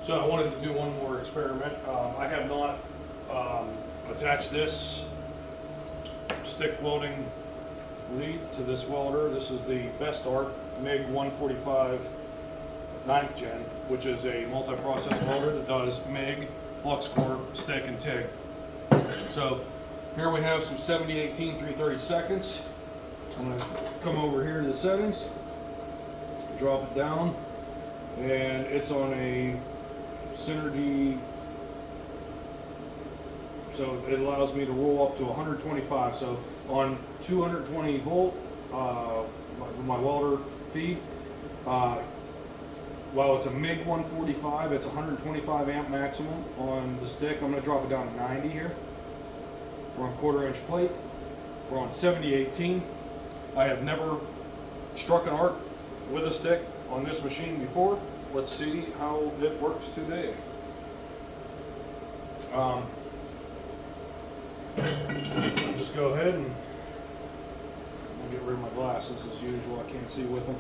So I wanted to do one more experiment. I have not attached this stick welding lead to this welder. This is the BestArc MIG 145 9th gen, which is a multi-process welder that does MIG, flux core, stick, and TIG. So here we have some 7018 3/32. I'm going to come over here to the settings, drop it down, and it's on a Synergy, so it allows me to roll up to 125. So on 220 volt, my welder feed, while it's a MIG 145, it's 125 amp maximum on the stick. I'm going to drop it down to 90 here. We're on 1/4 inch plate. We're on 7018. I have never struck an arc with a stick on this machine before. Let's see how it works today. Just go ahead and I'll get rid of my glasses as usual. I can't see with them.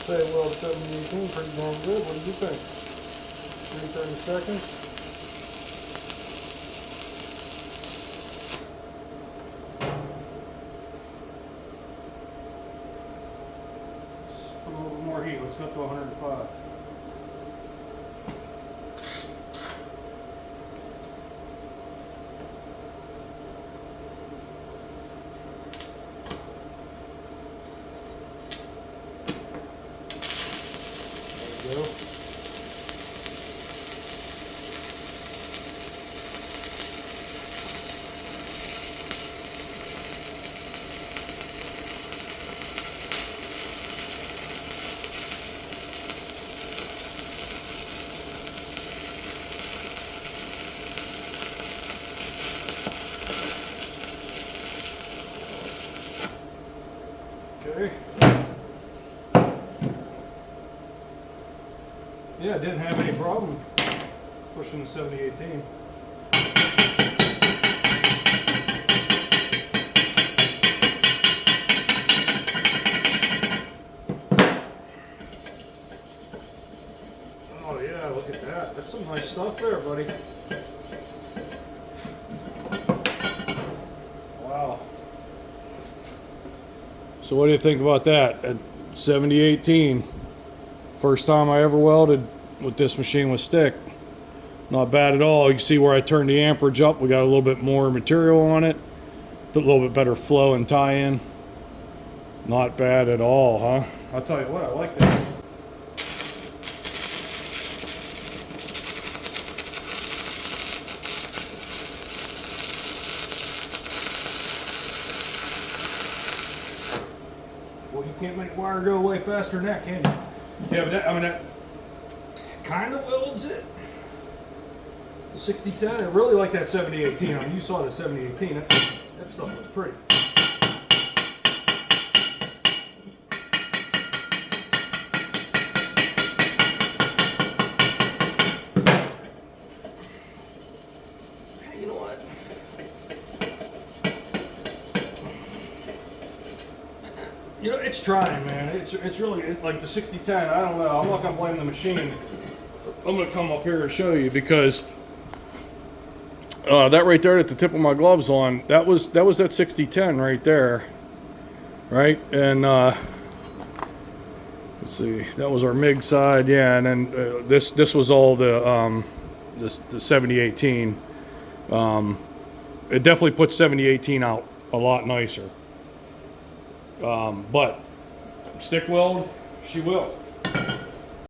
Say weld 7018, pretty damn good. What do you think? 30 seconds. Let's put a little bit more heat. Let's go up to 105. Go. Okay. Yeah, didn't have any problem pushing the 7018. Oh yeah, look at that. That's some nice stuff there, buddy. Wow. So what do you think about that at 7018? First time I ever welded with this machine with stick. Not bad at all. You can see where I turned the amperage up. We got a little bit more material on it. A little bit better flow and tie-in. Not bad at all, huh? I'll tell you what, I like that. Well, you can't make wire go away faster than that, can you? Yeah, but that, I mean, that kind of welds it. The 6010, I really like that 7018. I mean, you saw the 7018. That stuff looks pretty. Hey, you know what? You know, it's trying, man. It's really, like the 6010, I don't know. I'm not going to blame the machine. I'm going to come up here and show you because that right there at the tip of my gloves on, that was that 6010 right there. Right? And let's see, that was our MIG side, yeah, and then this was all the 7018. It definitely puts 7018 out a lot nicer. But stick weld, she will.